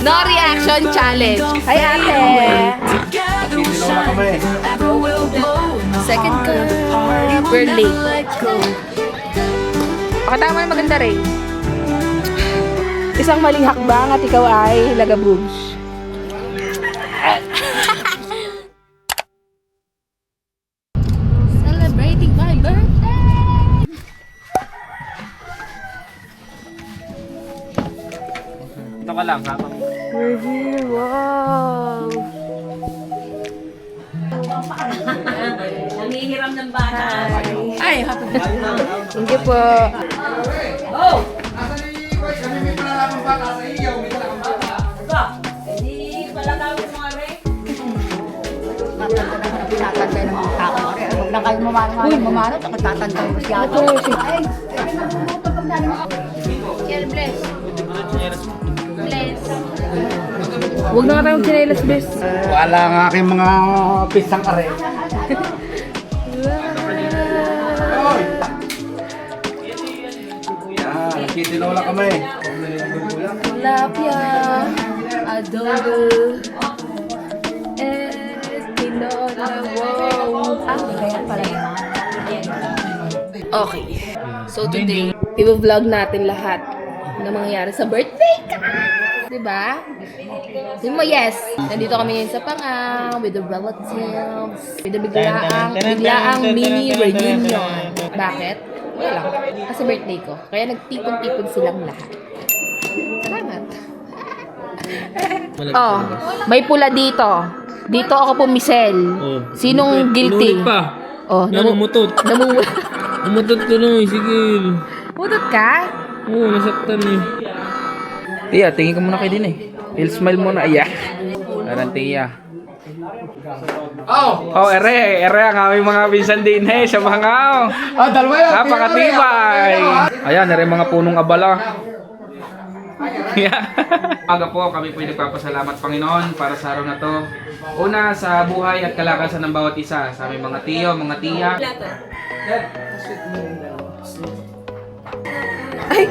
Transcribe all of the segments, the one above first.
No reaction challenge. Hi, ate. Second cup. We're late. Pakatama yung maganda rin. Isang maling hakbang at ikaw ay lagabugs. Celebrating my birthday! Ito ka lang, habang We're here, wow! Nangihiram ng bata. Ay, happy birthday! Thank you po. Oh! Kami may palalaman bata sa iyo, may talagang bata. Ba? Hindi pala tawag mga re. Tatantay ng mga tao. Huwag lang kayo mamano, tapos tatantay mo siya. Ay, bless. Bless. Huwag na nga tayong chinelas, bes. Wala nga aking mga pisang are. Oy! Yan, kitinola kami. Tilapia, adobo, tinola, wow. Kaya pala yung Okay. So today, i-vlog natin lahat na mangyayari sa birthday ka. Diba? Sabi mo, yes. Nandito kami ngayon sa Pangang with the relatives. With the biglaang mini reunion. Bakit? Wala lang. Kasi birthday ko. Kaya nagtipon-tipon silang lahat. Salamat. Oh, may pula dito. Dito ako pumisel. Sinong guilty? Inulit pa. Oh, Yan, umutot. Umutot ko na eh, sige. Mutot ka? Oo, nasaktan eh. Tia, tingin ka muna kay din eh. Il-smile muna, iya. Parang Tia. Oh, ere ang aming mga pinsan din eh, sa mga Dalawa yun. napakatibay. Ayan, ere mga punong abala. Aga po, kami po nagpapasalamat Panginoon para sa araw na to. Una, sa buhay at kalakasan ng bawat isa. Sa aming mga tiyo, mga tiya. Ay!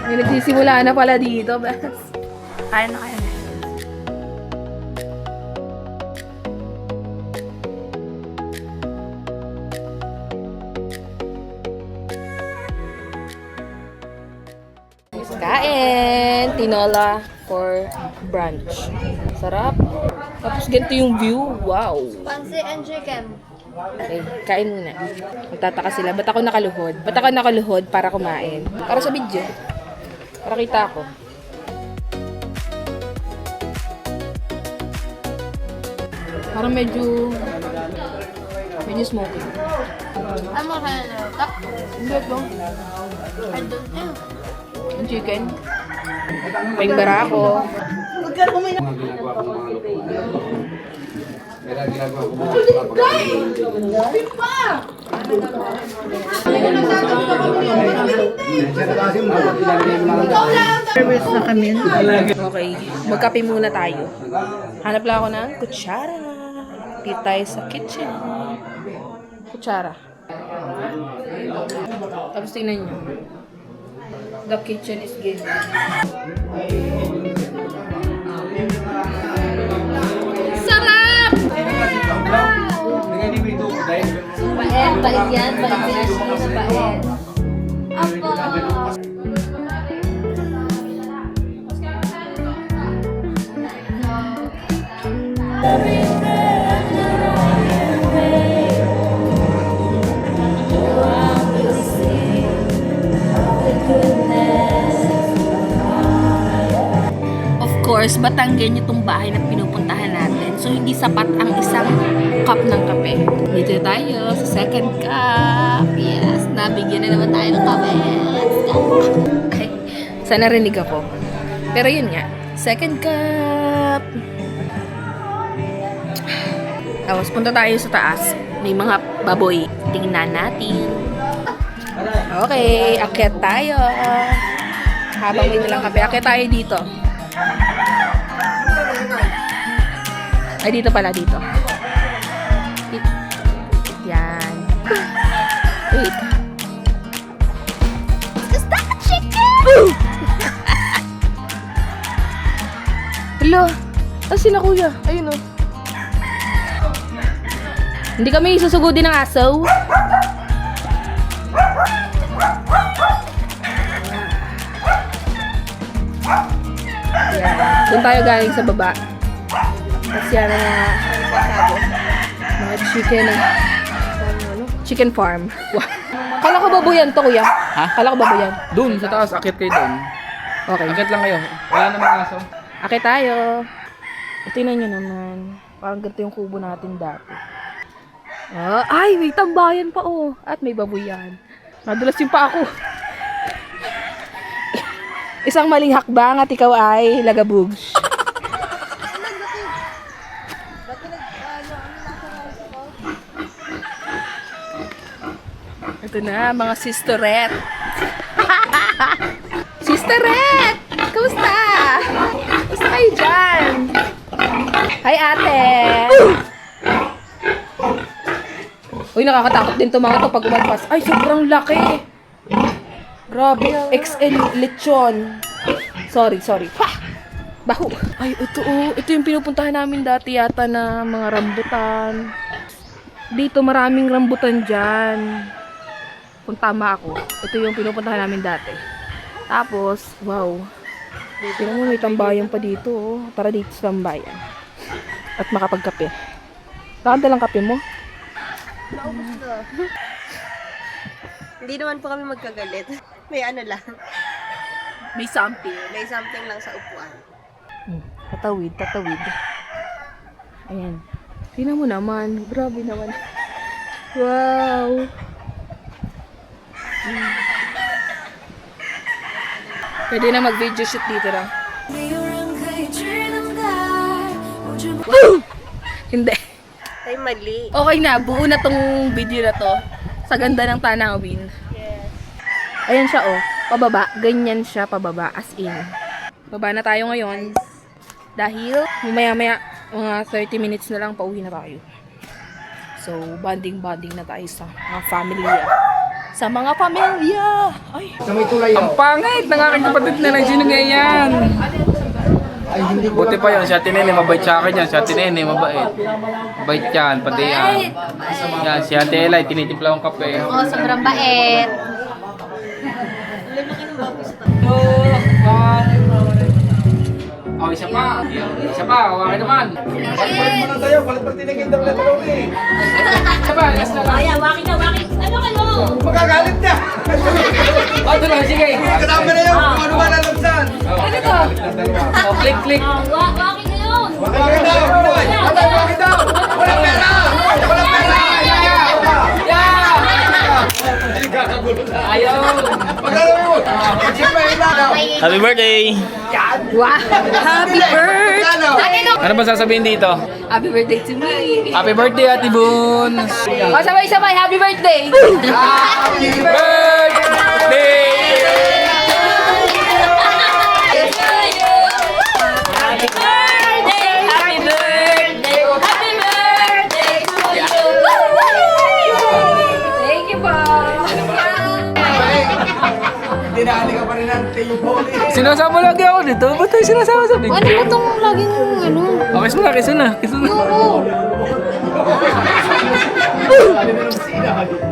May nagsisimula na pala dito. Kaya na, kaya na. Kain! Tinola for brunch. Sarap. Tapos ganito yung view. Wow! Pansi and chicken. Okay, kain muna. Magtataka sila. Ba't ako nakaluhod? Ba't ako nakaluhod para kumain? Para sa video. Para kita ako. Parang medyo smoky. Ano ka na? Hindi ito. I don't know. Yung chicken. May barako. Mga ginagawa ko ng mga lupo. Kaya ginagawa ko mga Okay, magkape muna tayo. Hanap lang ako ng kutsara. Dito tayo sa kitchen. Kutsara. Tapos tingnan nyo. The kitchen is good. Sarap! Paet, paet yan. Paet yan. Paet. Apa? Of course, Batanggen itong bahay na pinupuntahan natin. So, hindi sapat ang isang cup ng kape. Dito tayo sa second cup. Yes, nabigyan na naman tayo ng kape. Let's go! Ay, sana rinig ako. Pero yun nga, second cup. Tapos, punta tayo sa taas. May mga baboy. Tingnan natin. Okay, akyat tayo. Habang may nilang kape, akyat tayo dito. Ay, dito pala, dito. Yan. Wait. Is that a chicken? Hello. Ah, sila kuya. Ayun oh. Hindi kami susugudin ng aso. Yan. Doon tayo galing sa baba. Tapos yan ang mga chicken. Chicken farm. Wow. Kala ko baboyan to, kuya. Ha? Kala ko baboyan. Doon, sa taas. Akit kayo doon. Okay. Akit lang kayo. Wala namang aso. Akit tayo. Tingnan nyo naman. Parang ganito yung kubo natin dati. Ah, ay, may tambayan pa oh. At may baboyan. Madulas yung pa ako. Isang maling hakbang at ikaw ay lagabugs. Ito na, mga sisterette. Sisterette! Kamusta? Kamusta kayo dyan? Hi, ate! Uy, nakakatakot din to mga to pag umalpas. Ay, sobrang laki! Grabe, XL lechon. Sorry. Pah! Baho! Ay, ito oh. Ito yung pinupuntahan namin dati yata na mga rambutan. Dito maraming rambutan dyan. Kung tama ako, ito yung pinupuntahan namin dati. Tapos, wow. Tingnan mo, may tambayan pa dito. Oh. Tara dito sa tambayan. At makapagkape. Kakanta lang kape mo? Naubos na. Hindi naman po kami magkagalit. May ano lang. May something. May something lang sa upuan. Tatawid. Ayan. Tingnan mo naman. Grabe naman. Wow. Pwede na mag-video shoot dito lang. Hindi. Ay, mali. Okay na, buo na tong video na to. Sa ganda ng tanawin. Yes. Ayan siya oh, pababa. Ganyan siya pababa, as in. Baba na tayo ngayon. Dahil, maya-maya, mga 30 minutes na lang, pauwi na tayo. So, bonding na tayo sa mga pamilya. Sa mga pamilya! Ay! Sa may tulay Ang pangit ng aking kapatid na nagsinungayan. Ay, hindi ko Buti pa yun, si Ate Nene, mabait sa akin yan. Si Ate Nene, mabait. Mabait yan, pati yan. Yan, si Ate Elay, tinitimpla akong kape. Oo, sobrang bait. Oh, isa pa. Isa pa, okay naman. Palit mo na tayo, palit pa tinigil daw na talong eh. Isa pa, last na lang. Kaya, wakit na, wakit. Ano kayo? Magagalit na! Oh, ito lang, sige. Kasama na yun, kung ano man lalagsan. Ano to? Oh, click. Wakit na yun. Wakit daw! Wakit daw! Walang pera! Walang pera! Ayaw. Magkano yun? Siyempre, daw! Happy birthday! Wow! Happy birthday! Ano ba sasabihin dito? Happy birthday to me! Happy birthday, Ate Boons! O, sabay-sabay, happy birthday! Happy Birthday! Happy birthday! Happy birthday! Happy birthday to you! Thank you po! Dinali ka pa rin ng table eh. Sinasama lagi ako dito. Ba't tayo sinasama sa video? Ano ba itong laging ano? Oh, kiss mo na.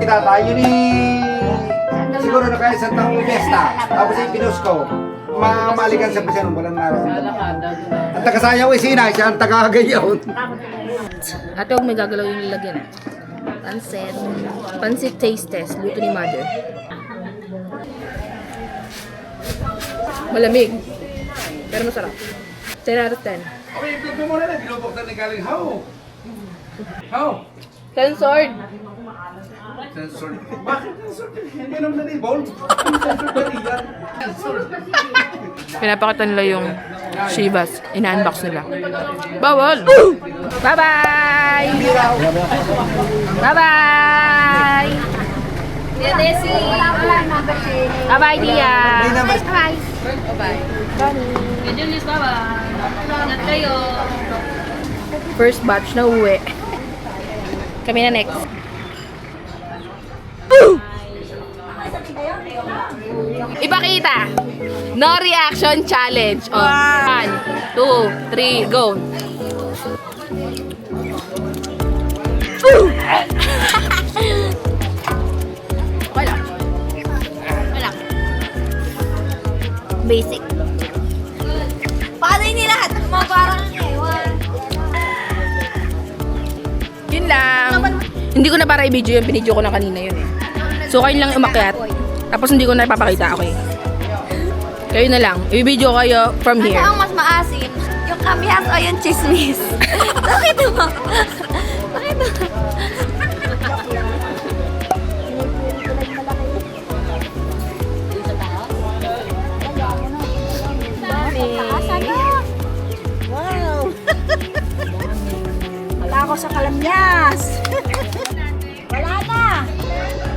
Kita tayo ni... Siguro na kaya sa taong fiesta. Tapos yung pinos ko. Mamalikan sa pasyan. Walang nararamdaman. Ang tagasayaw eh sina. Siya ang tagagayaw. Ate, huwag may gagalaw yung nilagyan. Pansit. Pansit taste test. Luto ni mother. Malamig. Pero masarap. 10 out of 10. Okay, ito mo na. Binubuktan ni galing. How? Censored. Sensor. Bakit sensor? Hindi naman na bold. Sensor ba yan? Pinapakita nila yung Shivas. Ina-unbox nila. Bawal! Bye-bye! Bye-bye! Dia Desi! Bye-bye, Dia! Bye! Bye-bye! Julius, bye-bye. Ingat kayo. First batch na uwi. Kami na next. Ipakita. No reaction challenge. Oh, 1, 2, 3, go. Okay lang. Okay lang. Basic. Paano yun lahat? Mga parang ewan. Yun lang. Hindi ko na para i-video yun. Pinidyo ko na kanina yun eh. So, kayo lang umakyat. Tapos hindi ko na ipapakita. Okay. Kayo na lang. I-video kayo from here. Ano ang mas maasim? Yung kamihas o yung chismis? Bakit mo? Bakit mo? Wow! Wala ako sa kalamyas. Wala na.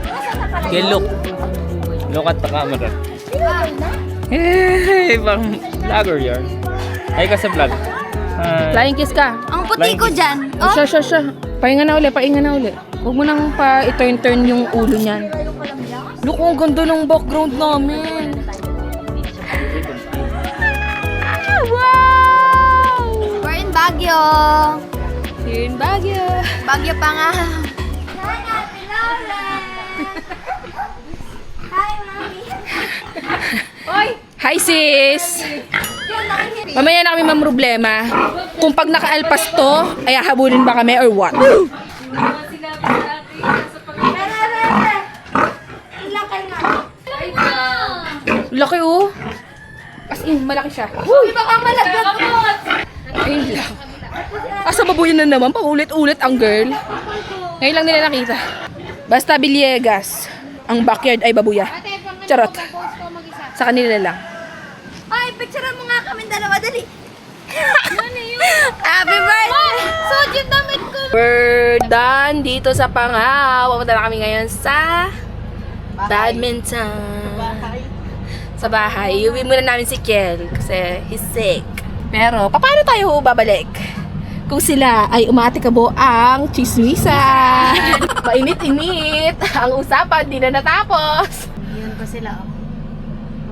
Nasaan na pala Okay, look. Look at the camera. Hey, pang vlogger yan. Ay ka sa vlog. Flying kiss ka. Ang puti ko dyan. Oh, Siya. Pahinga na uli. Huwag mo nang pa-turn yung ulo niyan. Look, ang ganda ng background namin. Wow! we're in Baguio. Here in Baguio. Baguio pa nga. Hi sis! Mamaya na kami mamroblema kung pag nakaalpas to, ay hahabulin ba kami or what? Laki oh! As in, malaki siya. Uy! Baka malaglag. Ayun lang. Asa babuyan na naman, paulit-ulit ang girl. Ngayon lang nila nakita. Basta Villegas, ang backyard ay babuya. Charot. Sa kanila lang. Ay, picturean mo nga kami dalawa, dali. Happy birthday! Suot yung damit ko. We're done dito sa Pangaw. Pupunta na kami ngayon sa badminton. Sa bahay. Iuwi muna namin si Kiel kasi he's sick. Pero, paano tayo babalik? Kung sila ay umatikabo ang chismisan. Mainit-init. Ang usapan, di na natapos. Yun ko sila.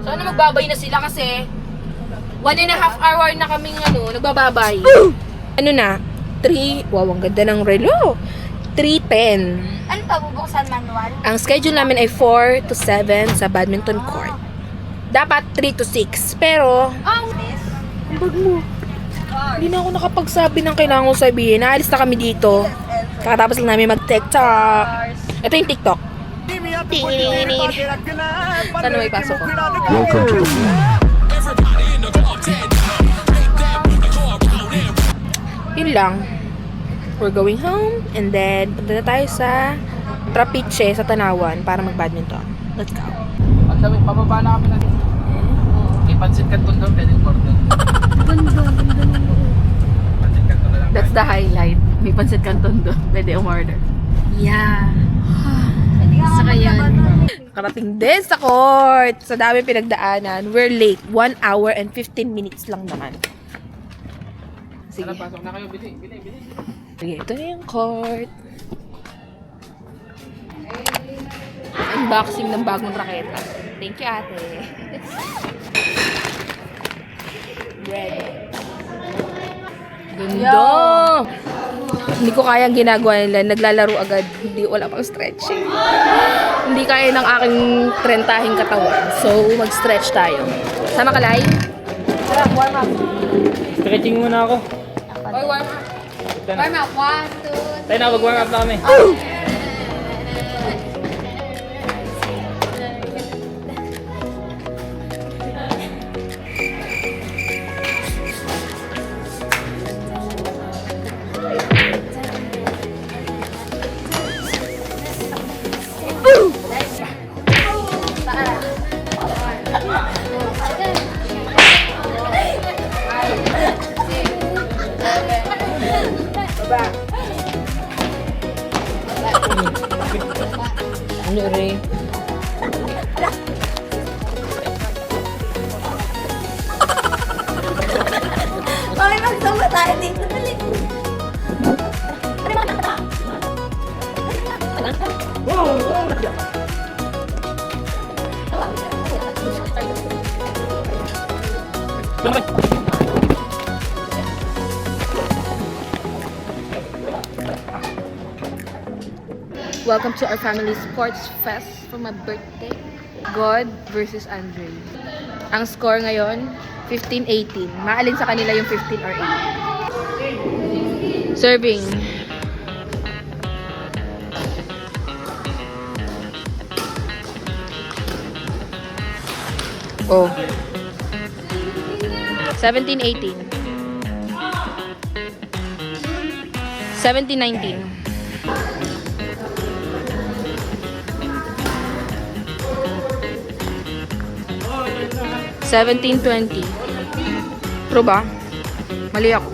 Sana magbabay na sila kasi 1.5 hour na kaming nagbababay. Ano na? 3, wow, ang ganda ng relo. 3:10. Ano pa, bubuksan manual? Ang schedule namin ay 4 to 7 sa badminton court. Dapat 3 to 6. Pero, ang bag mo. Hindi na ako nakapagsabi ng kailangan ko sabihin. Naalis na kami dito. Kakatapos lang namin mag-TikTok. Ito yung TikTok. Sana may pasok ko. Yun lang. We're going home and then punta na tayo sa Trapiche sa Tanawan para mag-badminton. Let's go. At sabi, pababa na kami na dito. Ipansit ka doon, pwede order. Pansit kanton na lang. That's the highlight. May pansit canton doon. Pwede umorder. Yeah. Saka yan. Karating din sa court. Sa dami pinagdaanan. We're late. 1 hour and 15 minutes lang naman. Sige. Tara, pasok na kayo. Bili. Sige, ito na yung court. Unboxing ng bagong raketa. Thank you, ate. Ready. Ganda! Hindi ko kayang ginagawa nila. Naglalaro agad. Hindi, wala pang stretching. Hindi kaya ng aking trentahing katawan. So, mag-stretch tayo. Sama ka, Lai? Tara, warm up. Stretching muna ako. Oy, warm up. Warm up. 1, 2, Tayo na, mag-warm up na kami. Ano, Ray? Mami, magsama tayo dito. Dali. Welcome to our family sports fest for my birthday. God versus Andre. Ang score ngayon, 15-18. Maalin sa kanila yung 15 or 8. Serving. Oh. 17-18. 17-19. 17-20. True ba? Mali ako.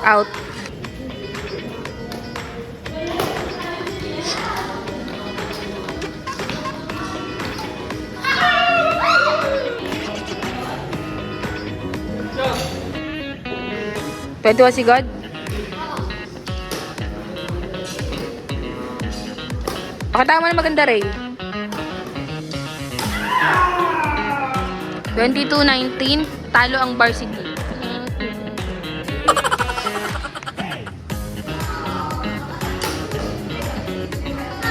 Out. Pwede ba si God? Pakatama na maganda, Ray. 22-19. Talo ang varsity.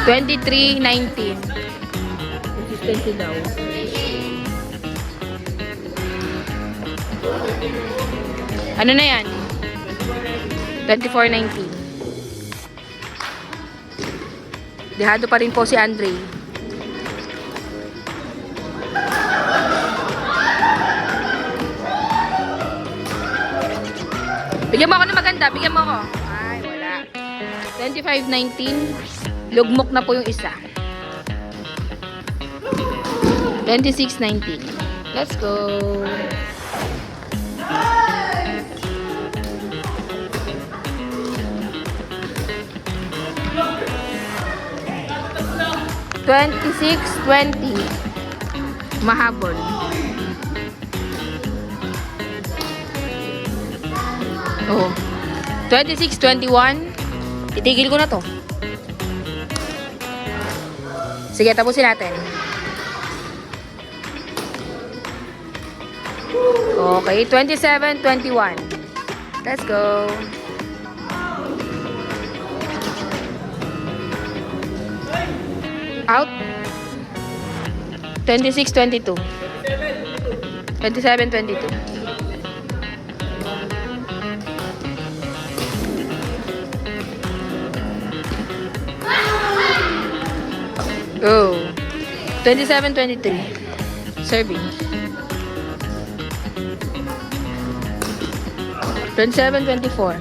23-19. Consistency daw. Ano na yan? 24-19. Dehado pa rin po si Andre. Bigyan mo ako ng maganda. Bigyan mo ako. Ay, wala. 25-19. Lugmok na po yung isa. 26-19. Let's go. $26-20. Mahabol. Oh. 26-21. Itigil ko na to. Sige, tapusin natin. Okay, 27-21. Let's go. Out. 26-22. 27-22. Oh. 27-23. Serving. 27-24.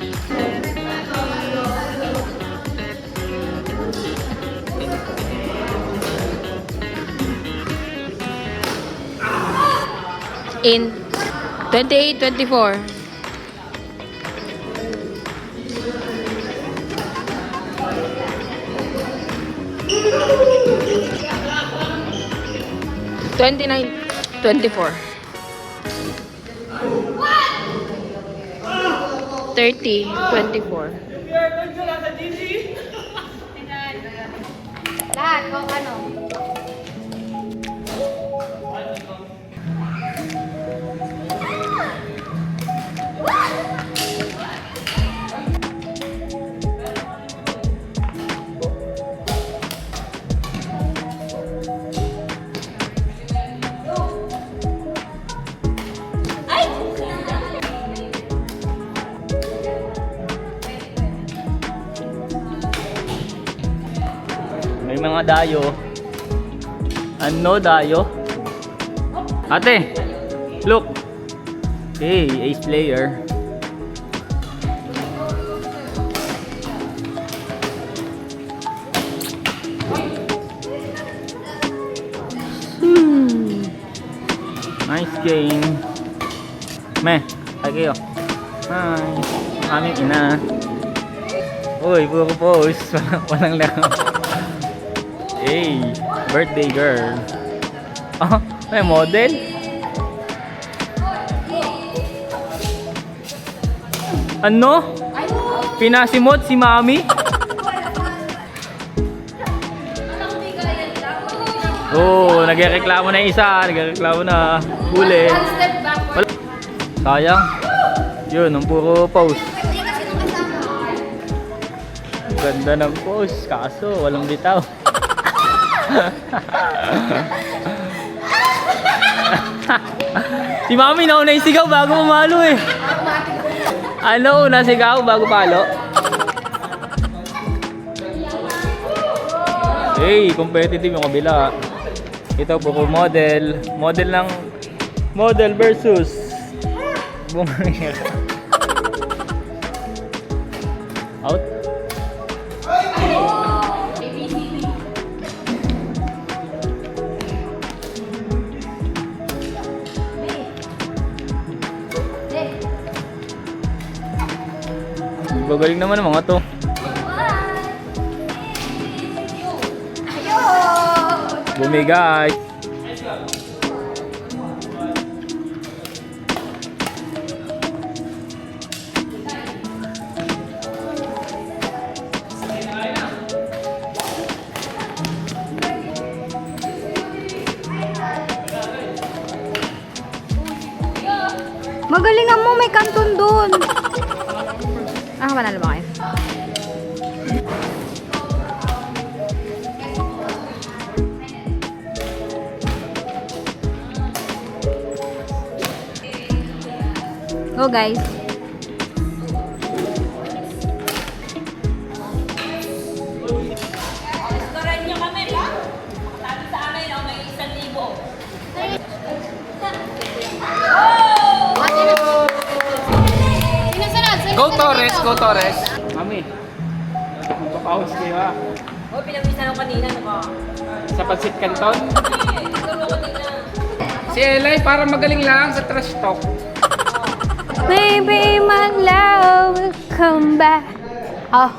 In 28-24. $29-24. 30-24. Lahat, kung ano. May mga dayo. Ano dayo? Ate, look. Hey, ace player. Nice game. Meh, ay kayo. Hi. Aming ina. Uy, puro post. Walang lang. Hey, birthday girl. Oh, may model? Ano? Pinasimot si Mami? Oo, nagreklamo na yung isa. Nagreklamo na. Huli. One step backward. Sayang. Yun, ang puro pause. Ganda ng pause. Kaso, walang bitaw. Si Mami nauna yung sigaw bago pumalo eh. Ano, una sigaw bago palo? Hey, competitive yung kabila. Ito po model. Model versus bungangir. Out. Gagaling naman ang mga to. Bumigay. Magalingan mo, may kanton doon. Manalo ba kayo? Go guys. Restaurant nyo kami, ba? Sabi sa amin, oh, may 1,000. Go Torres, go Torres. Mami, magpapahos kayo ha. Oh, pinag-isa lang kanina, no ka? Sa Pansit Canton. Si Eli para magaling lang sa trash talk. Maybe my love will come back. Oh.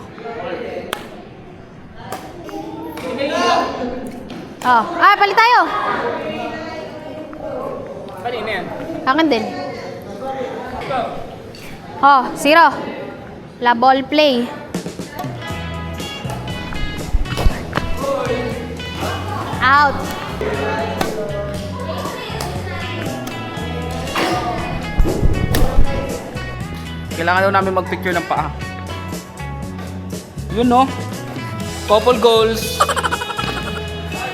Oh. Ah, palit tayo. Kanina yan. Akin din. Oh, 0. La ball play. Out. Kailangan daw namin magpicture ng paa. Yun no. Couple goals.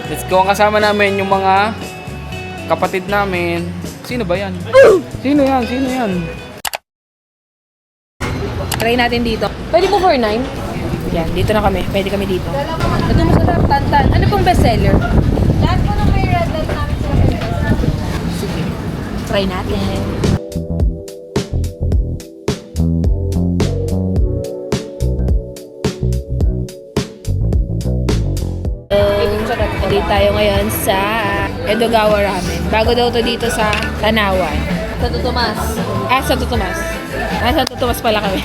Let's go. Ang kasama namin yung mga kapatid namin. Sino ba yan? Sino yan? Sino yan? Try natin dito. Pwede po for 9? Yan, dito na kami. Pwede kami dito. Ito masarap, tantan. Ano pong bestseller? Lahat po na may red light namin sila. Sige. Try natin. Dito tayo ngayon sa Edogawa Ramen. Bago daw to dito sa Tanawan. Santo Tomas. Santo Tomas. Santo Tomas pala kami.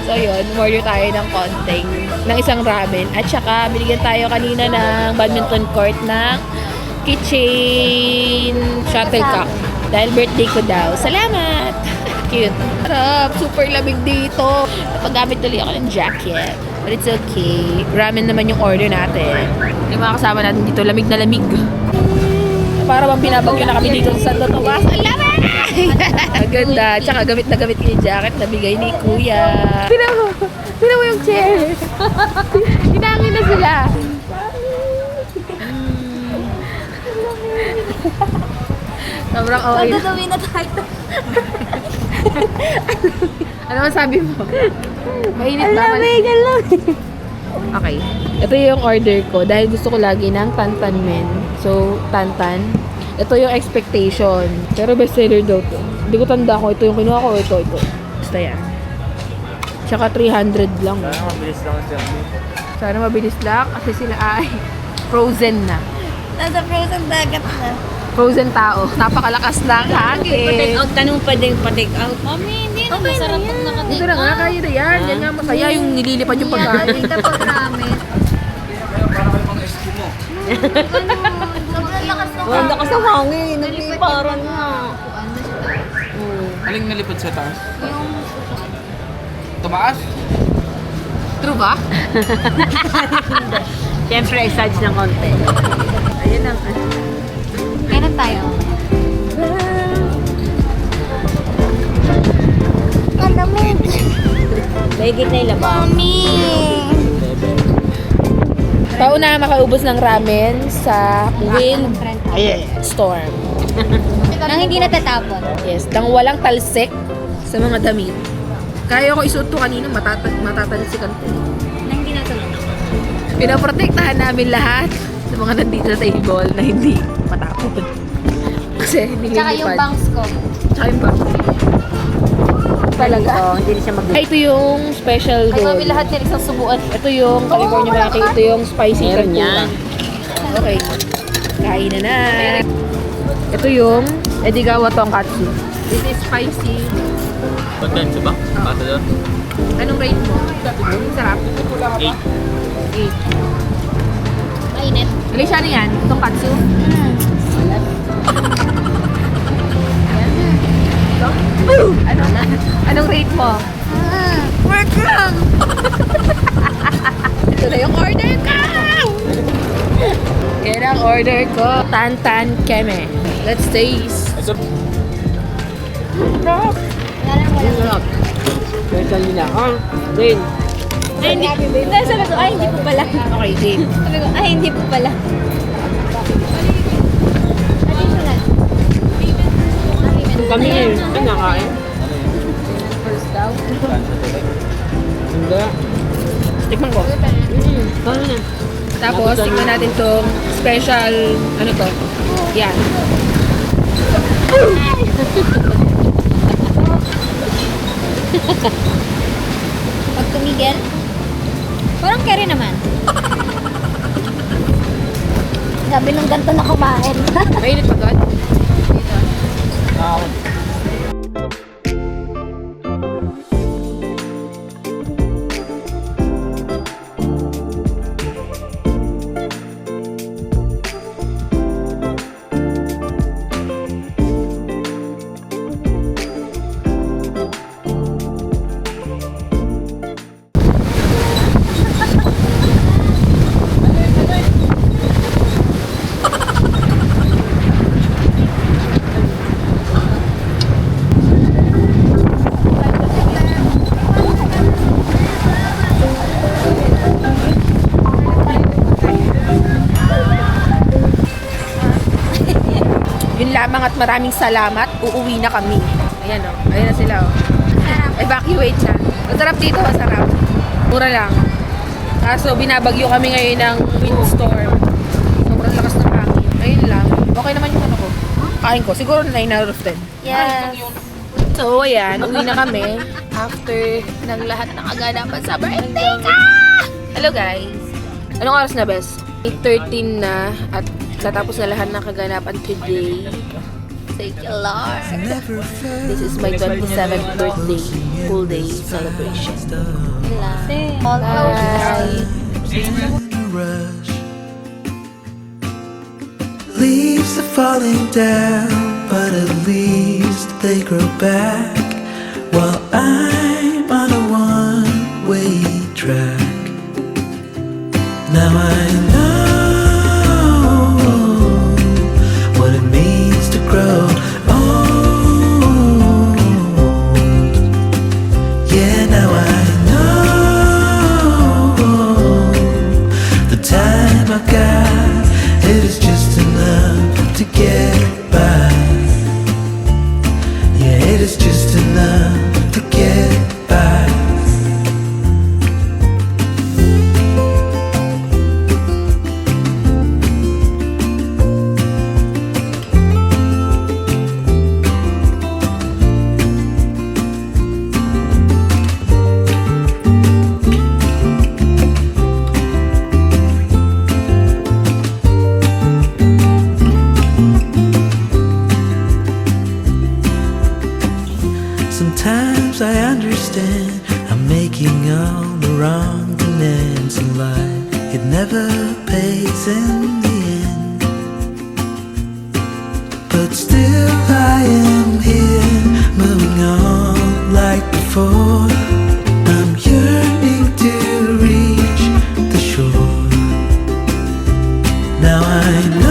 So yun, order tayo ng konting, ng isang ramen. At saka, binigyan tayo kanina ng badminton court ng kitchen shuttlecock. Dahil birthday ko daw. Salamat! Cute. Sarap. Super lamig dito. Napagamit tuloy ako ng jacket. But it's okay. Ramen naman yung order natin. Yung mga kasama natin dito, lamig na lamig. Para bang pinabagyo na kami dito sa Santo Tomas. Ang lamig! Ang ganda. Tsaka gamit na gamit yung jacket na bigay ni Kuya. Tignan mo yung chair. Hinangin na sila. Sobrang okay. Gagawin na tayo. Ano masabi mo? Mainit ba? Alamig. Okay. Ito yung order ko dahil gusto ko lagi ng tantan men. So, tantan. Ito yung expectation. Pero bestseller daw to. Hindi ko tanda kung ito yung kinuha ko o ito. Basta yan. Tsaka 300 lang. Sana mabilis lang ang service. Sana mabilis lang kasi sila ay frozen na. Nasa frozen dagat na. Frozen tao. Napakalakas ng Pa-take hangin. out, tanong pwedeng pa-take out. Mami, hindi na. Masarap pag naka-take Ito na nga, kaya na yan. Yan nga masaya yung nililipad yung pagkain. Kapag ramen. Para kayo mga Eskimo. Sobrang lakas ng Oh, lakas ng hangin. Nagliparan na. Aling nalipad sa taas? Tumaas? True ba? Siyempre, i-charge ng konti. Yan ang ano. Kailan tayo? Mahigit na ilabas. Pauna makaubos ng ramen sa Wind Storm. Nang hindi natatapon. Yes, nang walang talsik sa mga damit. Kaya ko isuot to kanina, matatalsikan ko. Nang hindi natulog. Pinaprotektahan namin lahat sa mga nandito sa table na hindi matapon. Kasi hindi Tsaka yung bangs ko. Tsaka yung bangs. Talaga. Oo, hindi na siya mag- Ito yung special Ay, roll. mami, lahat yan isang subuan. Ito yung California Maki. Ito yung spicy Meron tempura. yan. Okay. Kain na na. Ito yung Edigawa Tonkatsu. This is spicy. Pagkain ba? Bata doon? Anong rate mo? Sarap. 8. 8. Mainit. Alicia, ano yan? Tonkatsu? Ano? Anong rate mo? Work lang! Ito na yung order ko! Yan ang order ko. Tantan Keme. Let's taste. Ito. Sarap. Special nila. Din. Ay, hindi. Sabi ko, ay, hindi po pala. Okay, Dave. Sabi ko, ay, hindi po pala. Additional. Kami eh. Ay, nakain. First daw. Hindi. Tikman ko. Paano na? Tapos, tingnan natin tong special, ano to? Yan. Pag tumigil, parang carry naman. Sabi nung ganito na kumain. Mainit pa, God? Yun lamang at maraming salamat. Uuwi na kami. Ayan o. Ayan na sila o. Evacuate na. Masarap dito, masarap. Mura lang. Kaso binabagyo kami ngayon ng windstorm. Sobrang lakas ng hangin. Ayun lang. Okay naman yung ano ko. Kain ko. Siguro 9 out of 10. Yes. So, ayan. Uwi na kami. After ng lahat ng kaganapan sa birthday ka! Hello guys. Anong oras na, Bes? 8:13 na at natapos na lahat ng kaganapan today. Thank you, Lord. This is my 27th birthday full day celebration. Bye. rush. Leaves are falling down, but at least they grow back. While I'm on a one-way track. Now I know what it means to grow old. Yeah, now I know the time I got, it is just enough to get by. Yeah, it is just enough to get by. Sometimes I understand I'm making all the wrong demands in life. It never pays in the end, but still I am here, moving on like before. I'm yearning to reach the shore. Now I know